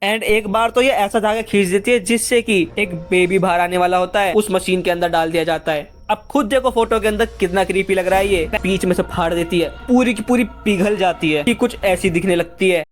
And एक बार तो ये ऐसा धागा खींच देती है जिससे कि एक बेबी बाहर आने वाला होता है, उस मशीन के अंदर डाल दिया जाता है। अब खुद देखो फोटो के अंदर कितना क्रीपी लग रहा है। ये बीच में से फाड़ देती है, पूरी की पूरी पिघल जाती है कि कुछ ऐसी दिखने लगती है।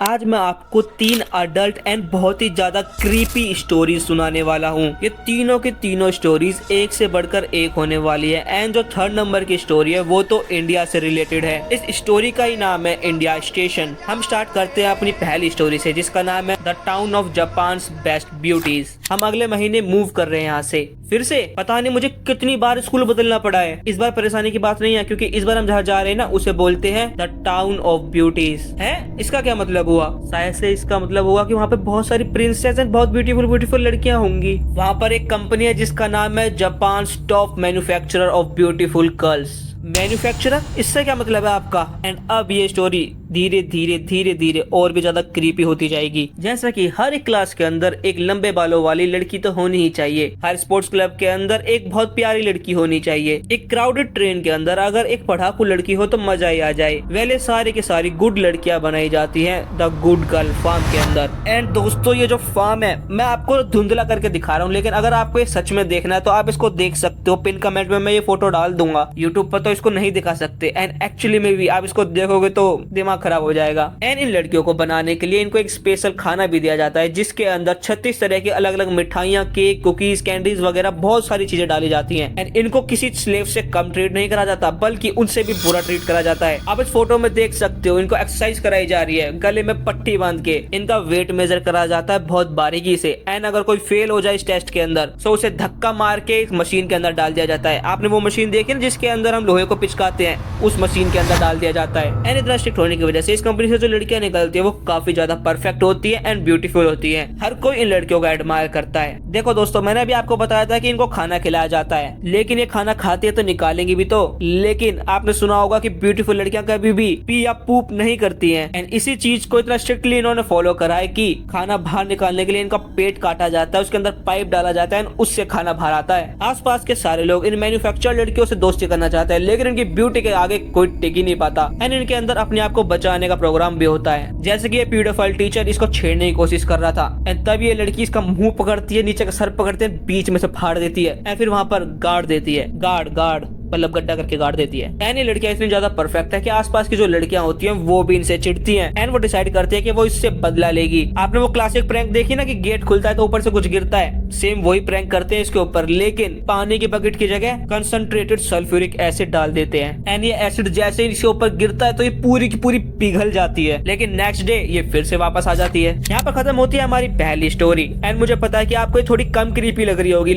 आज मैं आपको 3 अडल्ट एंड बहुत ही ज्यादा क्रीपी स्टोरीज सुनाने वाला हूँ। ये तीनों की तीनों स्टोरीज एक से बढ़कर एक होने वाली है। एंड जो 3rd नंबर की स्टोरी है वो तो इंडिया से रिलेटेड है। इस स्टोरी का ही नाम है इंडिया स्टेशन। हम स्टार्ट करते हैं अपनी पहली स्टोरी से, जिसका नाम है the town of Japan best beauties. हम अगले महीने मूव कर रहे हैं यहाँ से। फिर से पता नहीं मुझे कितनी बार स्कूल बदलना पड़ा है। इस बार परेशानी की बात नहीं है, क्योंकि इस बार हम जहाँ जा रहे हैं ना उसे बोलते हैं द टाउन ऑफ ब्यूटीज। है इसका क्या मतलब हुआ? शायद से इसका मतलब हुआ कि वहाँ पे बहुत सारी प्रिंसेस एंड बहुत ब्यूटीफुल ब्यूटीफुल लड़कियां होंगी। वहाँ पर एक कंपनी है जिसका नाम है Japan top manufacturer of beautiful girls. Manufacturer, इससे क्या मतलब है आपका? एंड अब ये स्टोरी धीरे धीरे धीरे धीरे और भी ज्यादा क्रीपी होती जाएगी। जैसा कि हर एक क्लास के अंदर एक लंबे बालों वाली लड़की तो होनी ही चाहिए। हर स्पोर्ट्स क्लब के अंदर एक बहुत प्यारी लड़की होनी चाहिए। एक क्राउडेड ट्रेन के अंदर अगर एक पढ़ाकू लड़की हो तो मजा ही आ जाए। वेले सारी की सारी गुड लड़कियां बनाई जाती हैं द गुड गर्ल फार्म के अंदर। एंड दोस्तों, ये जो फार्म है मैं आपको धुंधला करके दिखा रहा हूँ, लेकिन अगर आपको ये सच में देखना है तो आप इसको देख सकते हो। पिन कमेंट में मैं ये फोटो डाल दूंगा। यूट्यूब पर तो इसको नहीं दिखा सकते। एंड एक्चुअली में भी आप इसको देखोगे तो दिमाग खराब हो जाएगा। एंड इन लड़कियों को बनाने के लिए इनको एक स्पेशल खाना भी दिया जाता है, जिसके अंदर 36 तरह की अलग अलग मिठाइयाँ, केक, कुकीज, कैंडीज वगैरह बहुत सारी चीजें डाली जाती हैं। एंड इनको किसी स्लेव से कम ट्रीट नहीं करा जाता, बल्कि उनसे भी बुरा ट्रीट करा जाता है। आप इस फोटो में देख सकते हो इनको एक्सरसाइज कराई जा रही है। गले में पट्टी बांध के इनका वेट मेजर करा जाता है बहुत बारीकी से। एंड अगर कोई फेल हो जाए इस टेस्ट के अंदर तो उसे धक्का मार के इस मशीन के अंदर डाल दिया जाता है। आपने वो मशीन देखी ना जिसके अंदर हम लोहे को पिचकाते हैं, उस मशीन के अंदर डाल दिया जाता है। एंड इतना स्ट्रिक्ट होने की वजह से इस कंपनी से जो लड़कियां निकलती है वो काफी ज्यादा परफेक्ट होती है एंड ब्यूटीफुल होती है। हर कोई इन लड़कियों का एडमायर करता है। देखो दोस्तों, मैंने अभी आपको बताया था कि इनको खाना खिलाया जाता है, लेकिन ये खाना खाती है तो निकालेंगी भी तो। लेकिन आपने सुना होगा कि ब्यूटीफुल लड़कियां कभी भी पी या पूप नहीं करती हैं। एंड इसी चीज को इतना स्ट्रिक्टली इन्होंने फॉलो करा है कि खाना बाहर निकालने के लिए इनका पेट काटा जाता है, उसके अंदर पाइप डाला जाता है, उससे खाना बाहर आता है। आसपास के सारे लोग इन मैन्युफैक्चर लड़कियों से दोस्ती करना चाहते हैं, लेकिन इनकी ब्यूटी के आगे कोई टिक ही नहीं पाता। एंड इनके अंदर अपने आप को बचाने का प्रोग्राम भी होता है। जैसे कि ये पीडोफाइल टीचर इसको छेड़ने की कोशिश कर रहा था। एंड तब ये लड़की इसका मुंह पकड़ती है, नीचे का सर पकड़ते हैं, बीच में से फाड़ देती है। एंड फिर वहां पर गाड़ देती है, गाड़ मतलब गड्ढा करके गाड़ देती है। एंड ये लड़कियां इतनी ज्यादा परफेक्ट है कि आसपास की जो लड़कियां होती हैं वो भी इनसे चिढ़ती हैं। एंड वो डिसाइड करती है कि वो इससे बदला लेगी। आपने वो क्लासिक प्रैंक देखी ना कि गेट खुलता है तो ऊपर से कुछ गिरता है, सेम वही प्रैंक करते हैं इसके ऊपर, लेकिन पानी की बकेट की जगह कंसंट्रेटेड सल्फ्यूरिक एसिड डाल देते हैं। एंड ये एसिड जैसे ही इसके ऊपर गिरता है तो ये पूरी की पूरी पिघल जाती है। लेकिन नेक्स्ट डे ये फिर से वापस आ जाती है। यहाँ पर खत्म होती है हमारी पहली स्टोरी। एंड मुझे पता है कि आपको थोड़ी कम क्रीपी लग रही होगी,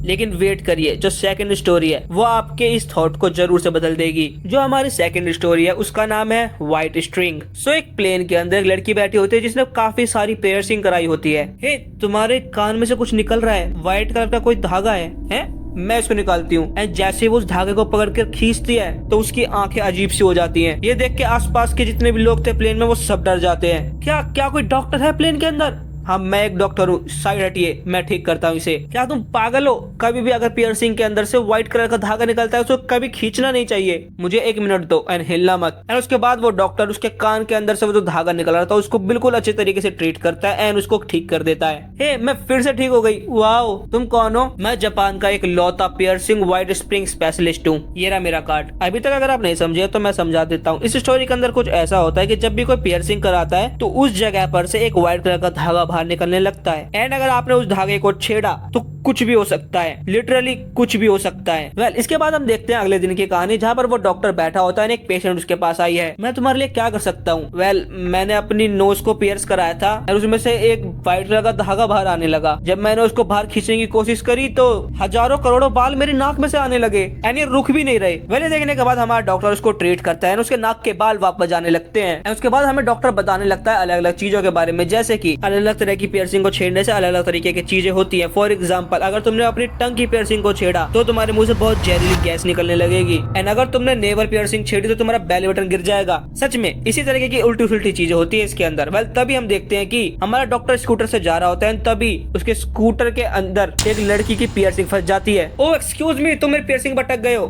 लेकिन वेट करिए, जो सेकंड स्टोरी है वो आपके इस थॉट को जरूर से बदल देगी। जो हमारी सेकंड स्टोरी है उसका नाम है व्हाइट स्ट्रिंग। सो एक प्लेन के अंदर एक लड़की बैठी होती है जिसने काफी सारी पियर्सिंग कराई होती है। हे, तुम्हारे कान में से कुछ निकल रहा है, व्हाइट कलर का कोई धागा है? मैं इसको निकालती हूँ। एंड जैसे वो उस धागे को पकड़ कर खींचती है तो उसकी आंखें अजीब सी हो जाती हैं। ये देख के आसपास के जितने भी लोग थे प्लेन में वो सब डर जाते हैं। क्या कोई डॉक्टर है प्लेन के अंदर? हाँ, मैं एक डॉक्टर हूँ, साइड हटिए, मैं ठीक करता हूँ इसे। क्या तुम पागल हो? कभी भी अगर पियर्सिंग के अंदर से व्हाइट कलर का धागा निकलता है उसको कभी खींचना नहीं चाहिए। मुझे 1 मिनट दो एंड हिलना मत। एंड उसके बाद वो डॉक्टर उसके कान के अंदर से वो जो धागा निकल रहा था उसको बिल्कुल अच्छे तरीके से ट्रीट करता है एंड उसको ठीक कर देता है। हे, मैं फिर से ठीक हो गई। वाओ, तुम कौन हो? मैं जापान का एक लौता पियर्सिंग व्हाइट स्प्रिंग स्पेशलिस्ट हूँ। ये रहा मेरा कार्ड। अभी तक अगर आप नहीं समझे तो मैं समझा देता हूँ। इस स्टोरी के अंदर कुछ ऐसा होता है कि जब भी कोई पियर्सिंग कराता है तो उस जगह पर से एक व्हाइट कलर का धागा बाहर निकलने लगता है। एंड अगर आपने उस धागे को छेड़ा तो कुछ भी हो सकता है, लिटरली कुछ भी हो सकता है। वेल, इसके बाद हम देखते हैं अगले दिन की कहानी, जहाँ पर वो डॉक्टर बैठा होता है, एक पेशेंट उसके पास आई है। मैं तुम्हारे लिए क्या कर सकता हूँ? वेल, मैंने अपनी नोज को पियर्स कराया था और उसमें से एक व्हाइट कलर का धागा बाहर आने लगा। जब मैंने उसको बाहर खींचने की कोशिश करी तो हजारों करोड़ों बाल मेरी नाक में से आने लगे एंड ये रुक भी नहीं रहे। वेल, देखने के बाद हमारा डॉक्टर उसको ट्रीट करता है, उसके नाक के बाल वापस जाने लगते हैं। उसके बाद हमें डॉक्टर बताने लगता है अलग अलग चीजों के बारे में, जैसे की अलग अलग तरह की पियर्सिंग को छेड़ने से अलग अलग तरीके की चीजें होती है। फॉर एग्जाम्पल एग्जाम्पल अगर तुमने अपनी टंग की पियर्सिंग को छेड़ा तो तुम्हारे मुंह से बहुत जहरीली गैस निकलने लगेगी। एंड अगर तुमने नेवल पियर्सिंग छेड़ी तो तुम्हारा बेली बटन गिर जाएगा। सच में इसी तरीके की उल्टी सुलटी चीजें होती है इसके अंदर। वेल तभी हम देखते हैं कि हमारा डॉक्टर स्कूटर से जा रहा होता है, तभी उसके स्कूटर के अंदर एक लड़की की पियर्सिंग फंस जाती है। ओ एक्सक्यूज मी, तुम मेरी पियर्सिंग भटक गए हो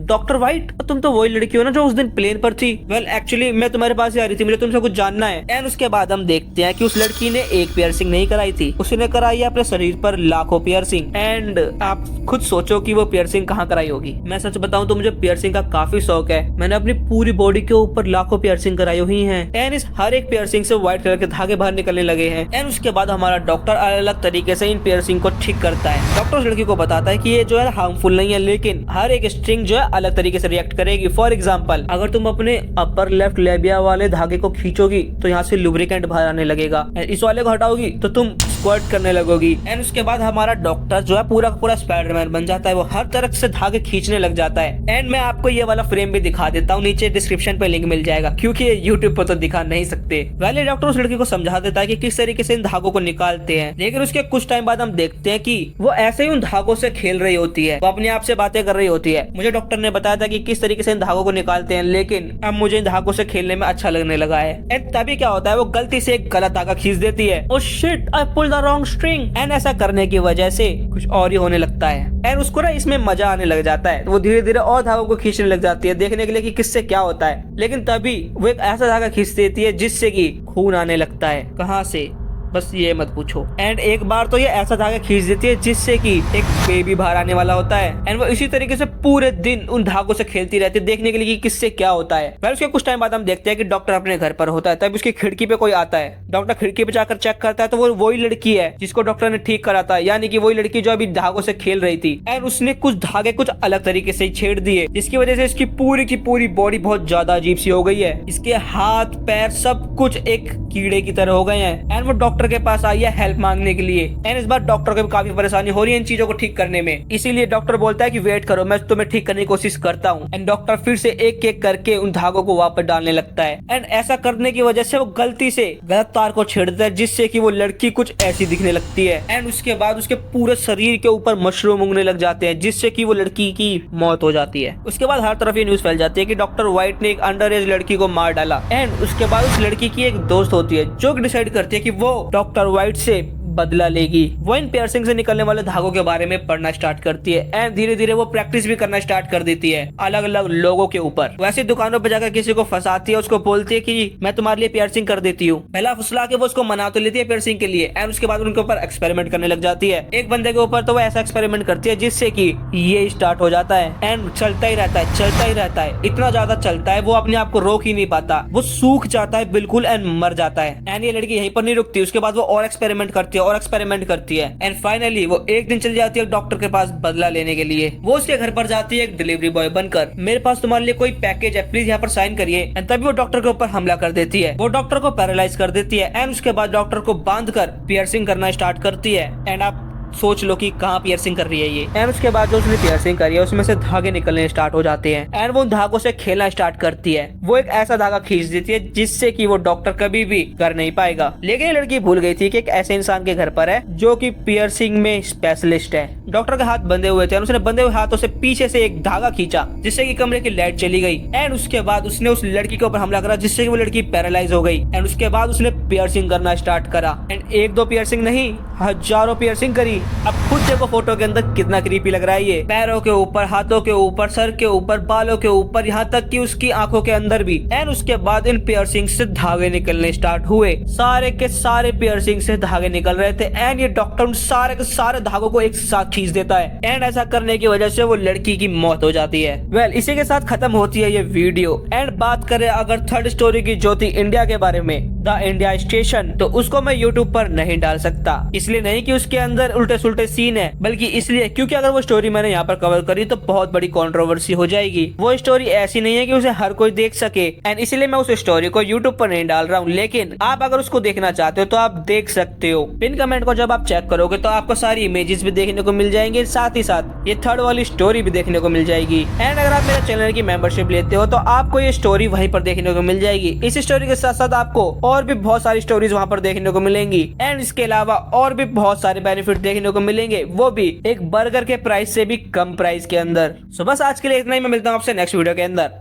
डॉक्टर व्हाइट, तुम तो वही लड़की हो ना जो उस दिन प्लेन पर थी। वेल एक्चुअली मैं तुम्हारे पास ही आ रही थी, मुझे तुमसे कुछ जानना है। एंड उसके बाद हम देखते हैं कि उस लड़की ने एक पियर्सिंग नहीं कराई थी, उसने कराई है अपने शरीर पर लाखों पियर्सिंग। एंड आप खुद सोचो कि वो पियर्सिंग कहाँ कराई होगी। मैं सच बताऊं तो मुझे पियर्सिंग का काफी शौक है, मैंने अपनी पूरी बॉडी के ऊपर लाखों पियर्सिंग कराई हुई है। एंड इस हर एक पियर्सिंग से व्हाइट कलर के धागे बाहर निकलने लगे हैं। एंड उसके बाद हमारा डॉक्टर अलग अलग तरीके से इन पियर्सिंग को ठीक करता है। डॉक्टर उस लड़की को बताता है कि ये जो है हार्मफुल नहीं है, लेकिन हर एक स्ट्रिंग जो है अलग तरीके से रिएक्ट करेगी। फॉर एग्जाम्पल अगर तुम अपने अपर लेफ्ट लेबिया वाले धागे को खींचोगी तो यहाँ से लुब्रिकेंट बाहर आने लगेगा। इस वाले को हटाओगी तो तुम स्क्वर्ट करने लगोगी। एंड उसके बाद हमारा डॉक्टर जो है पूरा पूरा स्पाइडरमैन बन जाता है, वो हर तरफ से धागे खींचने लग जाता है। एंड मैं आपको ये वाला फ्रेम भी दिखा देता हूँ, नीचे डिस्क्रिप्शन पे लिंक मिल जाएगा, क्योंकि ये यूट्यूब पर तो दिखा नहीं सकते। पहले डॉक्टर उस लड़की को समझा देता है कि किस तरीके से इन धागों को निकालते हैं, लेकिन उसके कुछ टाइम बाद हम देखते हैं कि वो ऐसे ही उन धागों से खेल रही होती है, वो अपने आप से बातें कर रही होती है। मुझे डॉक्टर ने बताया था कि किस तरीके से इन धागों को निकालते हैं, लेकिन अब मुझे इन धागों से खेलने में अच्छा लगने लगा है। एंड तभी क्या होता है, वो गलती से एक गलत धागा खींच देती है। Oh shit, I pull the wrong string. And ऐसा करने की वजह से कुछ और ही होने लगता है। एंड उसको ना इसमें मजा आने लग जाता है, वो धीरे धीरे और धागों को खींचने लग जाती है देखने के लिए कि किससे क्या होता है। लेकिन तभी वो एक ऐसा धागा खींच देती है जिससे कि खून आने लगता है। कहाँ से, बस ये मत पूछो। एंड एक बार तो ये ऐसा धागा खींच देती है जिससे कि एक बेबी बाहर आने वाला होता है। एंड वो इसी तरीके से पूरे दिन उन धागों से खेलती रहती है देखने के लिए कि किससे क्या होता है। फिर उसके कुछ टाइम बाद हम देखते हैं कि डॉक्टर अपने घर पर होता है, तब उसकी खिड़की पे कोई आता है। डॉक्टर खिड़की पे जाकर चेक करता है तो वो वही लड़की है जिसको डॉक्टर ने ठीक करा था, यानी कि वही लड़की जो अभी धागों से खेल रही थी। एंड उसने कुछ धागे कुछ अलग तरीके से छेड़ दिए, जिसकी वजह से इसकी पूरी की पूरी बॉडी बहुत ज्यादा अजीब सी हो गई है। इसके हाथ पैर सब कुछ एक कीड़े की तरह हो गए हैं। एंड वो डॉक्टर के पास आई है हेल्प मांगने के लिए। एंड इस बार डॉक्टर को भी काफी परेशानी हो रही है इन चीजों को ठीक करने में, इसीलिए डॉक्टर बोलता है कि वेट करो, मैं तुम्हें ठीक करने की कोशिश करता हूँ। एंड डॉक्टर फिर से एक एक करके उन धागों को वापस डालने लगता है। एंड ऐसा करने की वजह से वो गलती से गलत तार को छेड़ता है, जिससे कि वो लड़की कुछ ऐसी दिखने लगती है। एंड उसके बाद उसके पूरे शरीर के ऊपर मशरूम उगने लग जाते हैं, जिससे कि वो लड़की की मौत हो जाती है। उसके बाद हर तरफ ये न्यूज फैल जाती है कि डॉक्टर व्हाइट ने एक अंडर एज लड़की को मार डाला। एंड उसके बाद उस लड़की की एक दोस्त होती है जो डिसाइड करती है कि वो डॉक्टर व्हाइट से बदला लेगी। वो इन पियर्सिंग से निकलने वाले धागों के बारे में पढ़ना स्टार्ट करती है। एंड धीरे धीरे वो प्रैक्टिस भी करना स्टार्ट कर देती है अलग अलग लोगों के ऊपर। वैसे दुकानों पे जाकर किसी को फंसाती है, उसको बोलती है कि मैं तुम्हारे लिए पियर्सिंग कर देती हूँ। पहला फुसला के वो उसको मना तो लेती है पियर्सिंग के लिए। एंड उसके बाद उनके ऊपर एक्सपेरिमेंट करने लग जाती है। एक बंदे के ऊपर तो वो ऐसा एक्सपेरिमेंट करती है जिससे कि ये स्टार्ट हो जाता है। एंड चलता ही रहता है, चलता ही रहता है, इतना ज्यादा चलता है वो अपने आप को रोक ही नहीं पाता, वो सूख जाता है बिल्कुल एंड मर जाता है। एंड ये लड़की यहीं पर नहीं रुकती, उसके बाद वो और एक्सपेरिमेंट करती है और एक्सपेरिमेंट करती है। एंड फाइनली वो एक दिन चली जाती है डॉक्टर के पास बदला लेने के लिए। वो उसके घर पर जाती है एक डिलीवरी बॉय बनकर, मेरे पास तुम्हारे लिए कोई पैकेज है, प्लीज यहाँ पर साइन करिए। एंड तभी वो डॉक्टर के ऊपर हमला कर देती है, वो डॉक्टर को पैरालाइज कर देती है। एंड उसके बाद डॉक्टर को बांधकर पियर्सिंग करना स्टार्ट करती है। एंड आप सोच लो कि कहाँ पियर्सिंग कर रही है ये। एंड उसके बाद जो उसने पियर्सिंग करी है उसमें से धागे निकलने स्टार्ट हो जाते हैं। एंड वो उन धागों से खेलना स्टार्ट करती है। वो एक ऐसा धागा खींच देती है जिससे कि वो डॉक्टर कभी भी कर नहीं पाएगा। लेकिन ये लड़की भूल गई थी कि एक ऐसे इंसान के घर पर है जो कि पियर्सिंग में स्पेशलिस्ट है। डॉक्टर के हाथ बंधे हुए थे, उसने बंधे हुए हाथों से पीछे से एक धागा खींचा जिससे कि कमरे की लाइट चली गई। एंड उसके बाद उसने उस लड़की के ऊपर हमला करा जिससे कि वो लड़की पैरालाइज हो गई। एंड उसके बाद उसने पियर्सिंग करना स्टार्ट करा। एंड एक दो पियर्सिंग नहीं, हजारों पियर्सिंग करी। अब खुद देखो फोटो के अंदर कितना क्रीपी लग रहा है ये। पैरों के ऊपर, हाथों के ऊपर, सर के ऊपर, बालों के ऊपर, यहाँ तक कि उसकी आंखों के अंदर भी। एंड उसके बाद इन पियर्सिंग से धागे निकलने स्टार्ट हुए। सारे के सारे पियर्सिंग से धागे निकल रहे थे। एंड ये डॉक्टर उन सारे के सारे धागों को एक साथ खींच देता है। एंड ऐसा करने की वजह से वो लड़की की मौत हो जाती है। वेल इसी के साथ खत्म होती है ये वीडियो। एंड बात करें अगर थर्ड स्टोरी की जो थी इंडिया के बारे में, द इंडिया स्टेशन, तो उसको मैं यूट्यूब पर नहीं डाल सकता। इसलिए नहीं कि उसके अंदर उल्टे सुल्टे सीन है, बल्कि इसलिए क्योंकि अगर वो स्टोरी मैंने यहाँ पर कवर करी तो बहुत बड़ी कंट्रोवर्सी हो जाएगी। वो स्टोरी ऐसी नहीं है कि उसे हर कोई देख सके। एंड इसलिए मैं उस स्टोरी को यूट्यूब पर नहीं डाल रहा हूँ। लेकिन आप अगर उसको देखना चाहते हो तो आप देख सकते हो। पिन कमेंट को जब आप चेक करोगे तो आपको सारी इमेजेस भी देखने को मिल जाएंगे, साथ ही साथ ये थर्ड वाली स्टोरी भी देखने को मिल जाएगी। एंड अगर आप मेरे चैनल की मेंबरशिप लेते हो तो आपको ये स्टोरी वहीं पर देखने को मिल जाएगी। इस स्टोरी के साथ साथ आपको और भी बहुत सारी स्टोरीज वहाँ पर देखने को मिलेंगी एंड इसके अलावा और भी बहुत सारे बेनिफिट देखने को मिलेंगे, वो भी एक बर्गर के प्राइस से भी कम प्राइस के अंदर। सो बस आज के लिए इतना ही, मैं मिलता हूँ आपसे नेक्स्ट वीडियो के अंदर।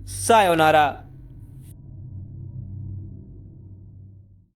सायोनारा।